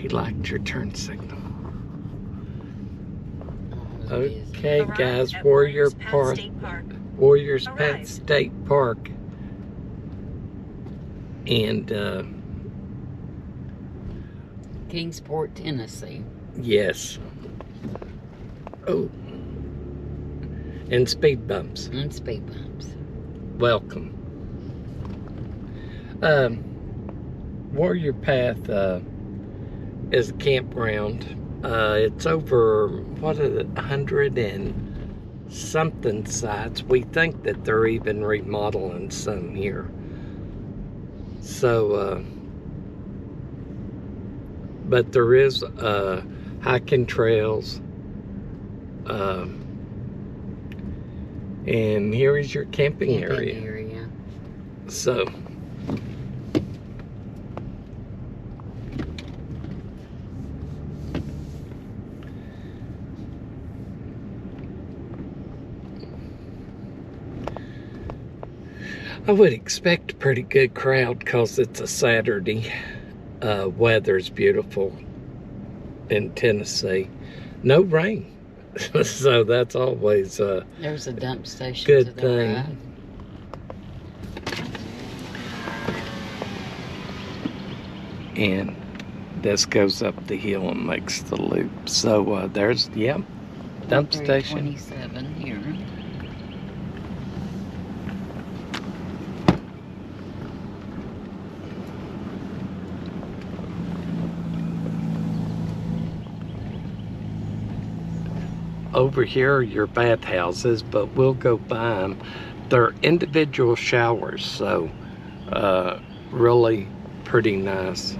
He liked your turn signal. Okay, guys, Warriors Pet State Park. And Kingsport, Tennessee. Yes. Oh. And speed bumps. And speed bumps. Welcome. Warrior Path is a campground. It's over, what is it, 100 and something sites. We think that they're even remodeling some here. So, but there is hiking trails. And here is your camping area. So, I would expect a pretty good crowd because it's a Saturday. Weather's beautiful in Tennessee. No rain. So that's always there's a dump station good to the thing. right. And this goes up the hill and makes the loop. So there's, yeah, dump station. 27 here. Over here are your bathhouses, but we'll go by them. They're individual showers, so really pretty nice.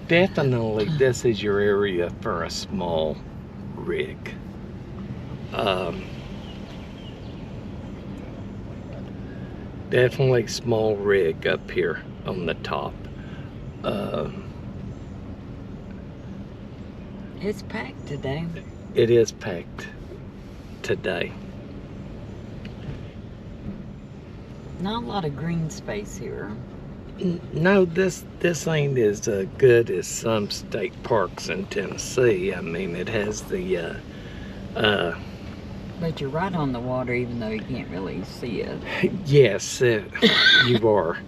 Definitely this is your area for a small rig. Definitely small rig up here on the top. It's packed today. It is packed today. Not a lot of green space here. No, this ain't as good as some state parks in Tennessee. I mean, it has the But you're right on the water, even though you can't really see it. yes, you are.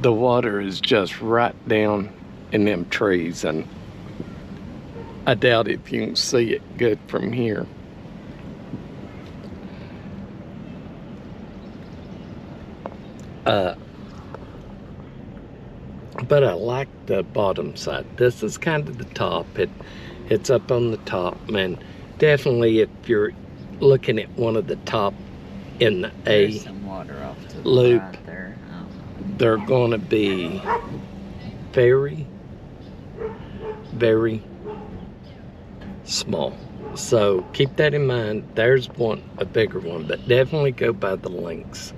The water is just right down in them trees, and I doubt if you can see it good from here. But I like the bottom side. This is kind of the top. It's up on the top, and definitely if you're looking at one of the top in the There's some water off to the loop, right there. they're going to be very, very small. So keep that in mind. There's one, a bigger one, but definitely go by the links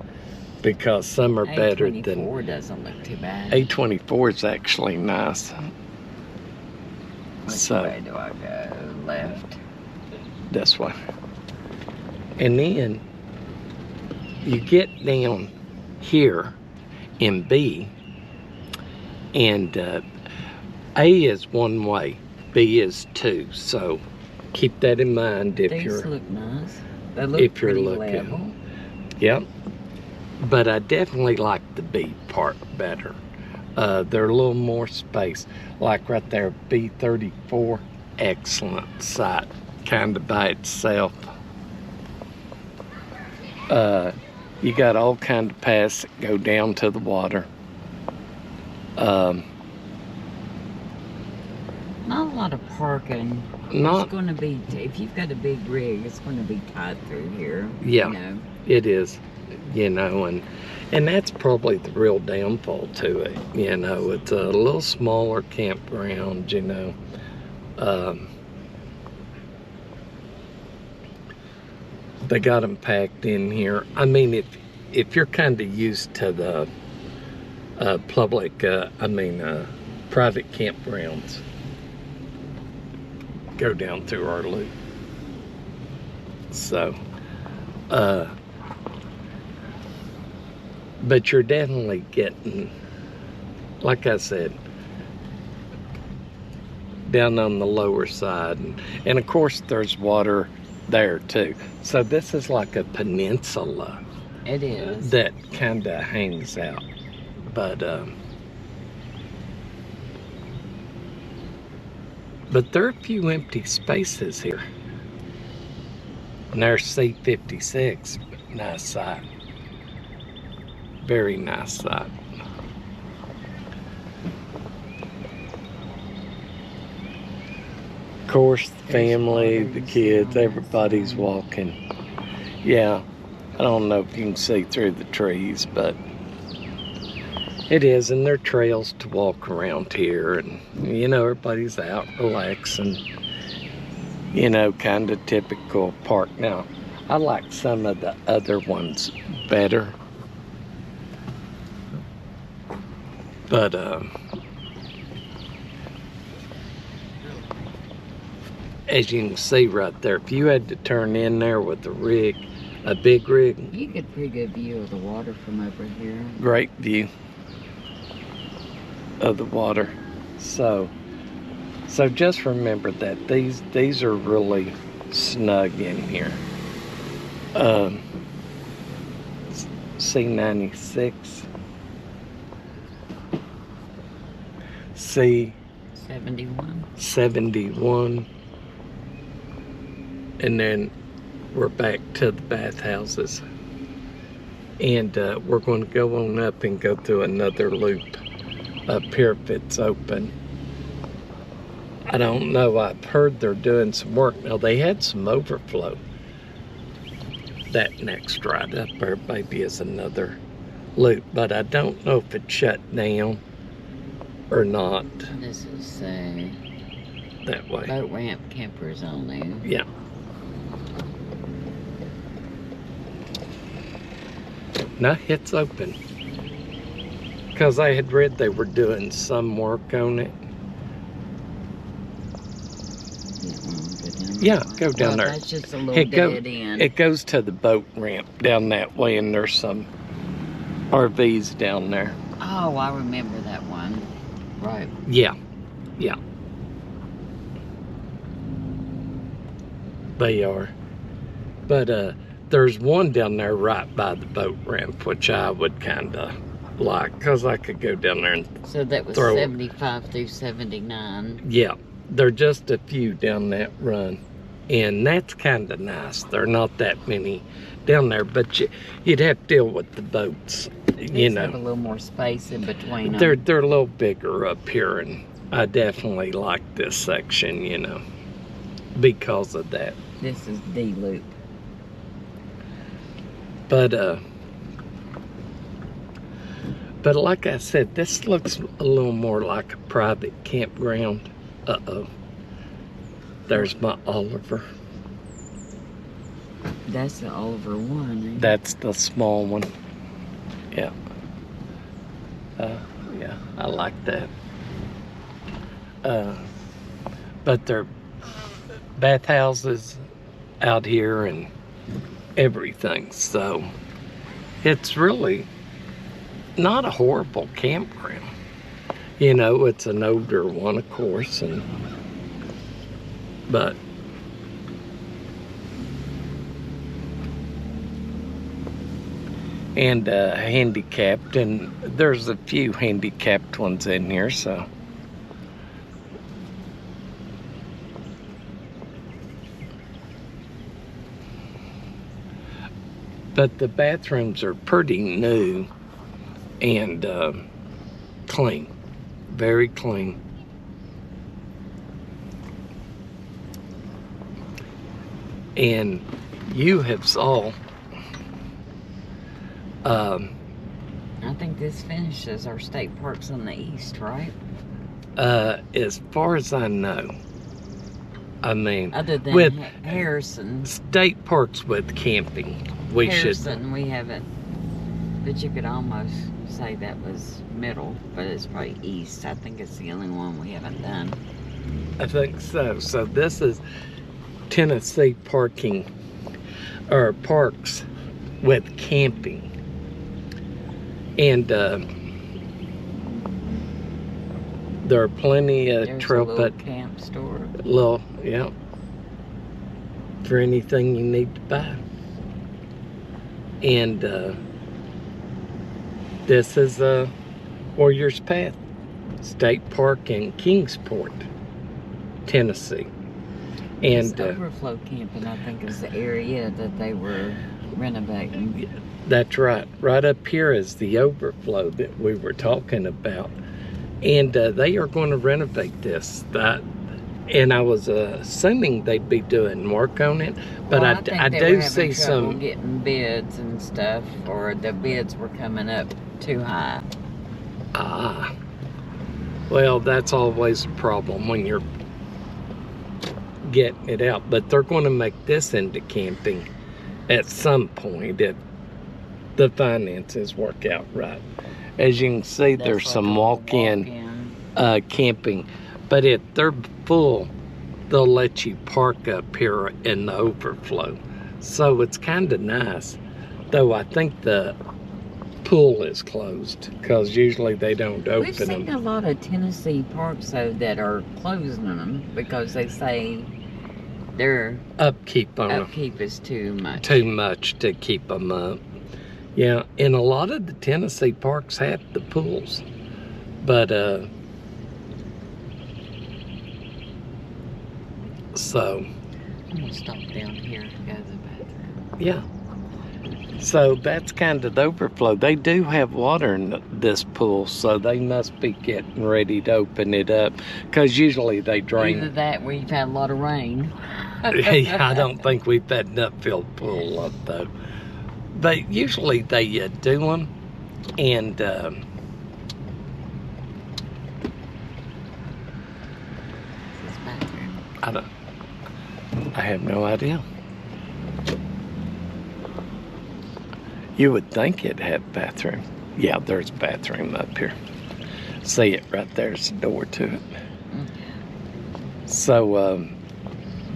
because some are better than. A24 doesn't look too bad. A24 is actually nice. Which way do I go? Left. This way. And then you get down here in B, and A is one way, B is two. So keep that in mind if These you're look nice. They look pretty level. Yep. But I definitely like the B part better. They're a little more space. Like right there, B34, excellent site, kind of by itself. You got all kind of paths that go down to the water. Not a lot of parking. It's going to be, if you've got a big rig, it's going to be tight through here. Yeah, you know. It is. You know, and that's probably the real downfall to it. You know, it's a little smaller campground, you know. They got them packed in here. I mean, if you're kind of used to the private campgrounds, go down through our loop. So, but you're definitely getting, like I said, down on the lower side. And of course, there's water there too. So this is like a peninsula. It is. That kind of hangs out. But there are a few empty spaces here. And there's C56. Nice site. Very nice site. Of course, the family, the kids, everybody's walking. Yeah, I don't know if you can see through the trees, but it is, and there are trails to walk around here, and you know, everybody's out relaxing. You know, kind of typical park. Now, I like some of the other ones better, but as you can see right there, if you had to turn in there with a rig, a big rig, you get a pretty good view of the water from over here. Great view of the water. So just remember that these are really snug in here. C96, C71, and then we're back to the bathhouses, and we're going to go on up and go through another loop up here if it's open. I don't know, I've heard they're doing some work. Now, they had some overflow. That next right up there maybe is another loop, but I don't know if it's shut down or not. This is that way. Boat ramp, campers only. Yeah. No, it's open. Because I had read they were doing some work on it. Yeah, go down there. That's just a little dead end. It goes to the boat ramp down that way, and there's some RVs down there. Oh, I remember that one. Right. Yeah, yeah. They are. But there's one down there right by the boat ramp, which I would kind of like, because I could go down there and So that was 75 through 79. Yeah, there are just a few down that run. And that's kind of nice. There are not that many down there, but you'd have to deal with the boats, you know. Have a little more space in between them. They're a little bigger up here, and I definitely like this section, you know, because of that. This is D loop. But like I said, this looks a little more like a private campground. Uh-oh. There's my Oliver. That's the Oliver one, ain't it? That's the small one. Yeah. Yeah, I like that. But there are bathhouses out here and everything, so it's really not a horrible campground. You know, it's an older one, of course, but handicapped, and there's a few handicapped ones in here, so but the bathrooms are pretty new and clean, very clean. And you have saw I think this finishes our state parks on the east, right? as far as I know, I mean, Other than with Harrison. state parks with camping, we Harrison, we haven't. But you could almost say that was middle, but it's probably east. I think it's the only one we haven't done. I think so. So this is Tennessee parking, or parks with camping. And there are plenty of There's trail, a little but camp. shop store. Little, yeah. For anything you need to buy. And this is Warriors Path State Park in Kingsport, Tennessee. And Overflow Camping, I think, is the area that they were renovating. That's right. Right up here is the overflow that we were talking about. And they are going to renovate this. And I was assuming they'd be doing work on it, but well, I do see some getting bids and stuff, or the bids were coming up too high. Ah, well, that's always a problem when you're getting it out. But they're going to make this into camping at some point if the finances work out right. As you can see, there's some walk-in camping. But if they're full, they'll let you park up here in the overflow. So it's kind of nice. Though I think the pool is closed because usually they don't open them. We've seen a lot of Tennessee parks, though, that are closing them because they say their upkeep is too much. Too much to keep them up. Yeah, and a lot of the Tennessee parks have the pools. But, so. I'm gonna stop down here and go to the bathroom. Yeah. So that's kind of the overflow. They do have water in this pool, so they must be getting ready to open it up. Because usually they drain. Either that, we've had a lot of rain. I don't think we've had enough filled pool up though. But usually they do them, and I have no idea. You would think it'd have a bathroom. Yeah, there's a bathroom up here. See it right there's the door to it. So,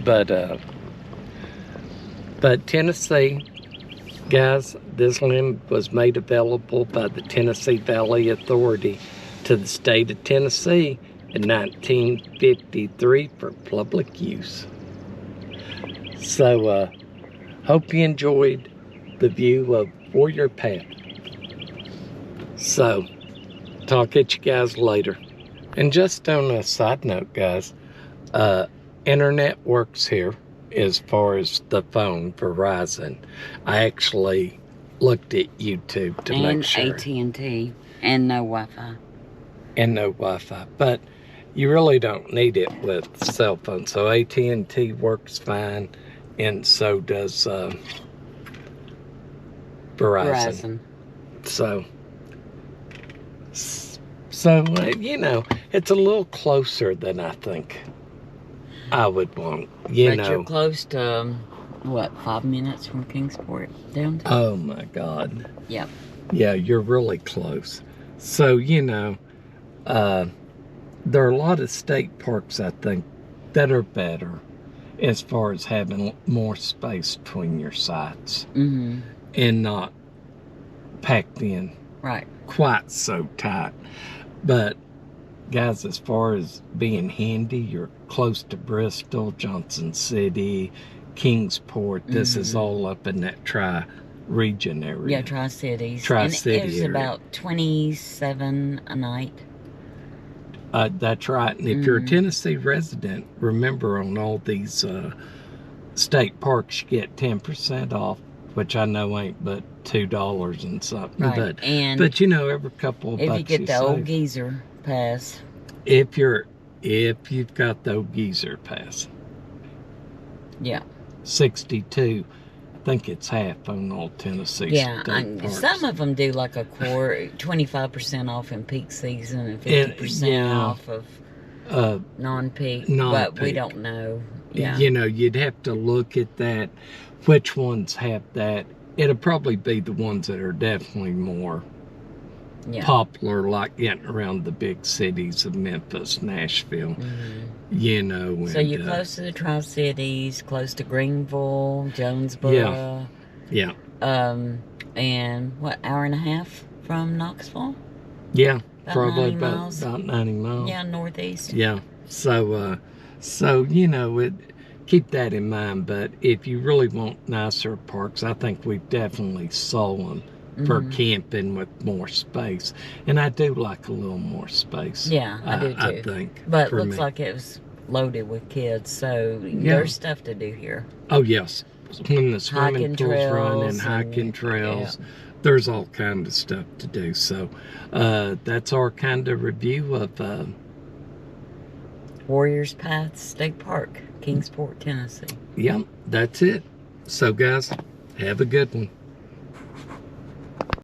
but Tennessee, guys, this land was made available by the Tennessee Valley Authority to the state of Tennessee in 1953 for public use. So, hope you enjoyed the view of Warrior Path. So, talk at you guys later. And just on a side note, guys, internet works here as far as the phone, Verizon. I actually looked at YouTube to make sure. And AT&T, and no Wi-Fi. And no Wi-Fi, but you really don't need it with cell phone. So AT&T works fine, and so does Verizon. So you know, it's a little closer than I think I would want. But you're close to, what, 5 minutes from Kingsport downtown? Oh my God. Yep. Yeah, you're really close. So, you know, there are a lot of state parks, I think, that are better as far as having more space between your sites. Mm-hmm. And not packed in quite so tight. But guys, as far as being handy, you're close to Bristol, Johnson City, Kingsport. This is all up in that tri-region area. Yeah, Tri-Cities. Tri-City and it was about $27 a night. That's right. And if you're a Tennessee resident, remember on all these state parks, you get 10% off, which I know ain't but $2 and something. Right. But you know, every couple of bucks if you get the old geezer pass. If you've got the old geezer pass. Yeah. 62. I think it's half on all Tennessee state parks. Some of them do like a quarter, 25% off in peak season and 50% off of non-peak. But we don't know. Yeah. You know, you'd have to look at that. Which ones have that? It'll probably be the ones that are definitely more popular, like getting around the big cities of Memphis, Nashville. You know. So you're close to the Tri-Cities, close to Greenville, Jonesboro. Yeah. And what, hour and a half from Knoxville? Yeah, about probably 90 miles. about 90 miles. Yeah, northeast. Yeah. So So, keep that in mind. But if you really want nicer parks, I think we've definitely sold them for camping with more space. And I do like a little more space. Yeah, I do too. I think. But it looks like it was loaded with kids, so there's stuff to do here. Oh, yes. When the swimming pool's running, hiking trails, there's all kind of stuff to do. So that's our kind of review of Warriors Path State Park, Kingsport, Tennessee. Yep, that's it. So, guys, have a good one.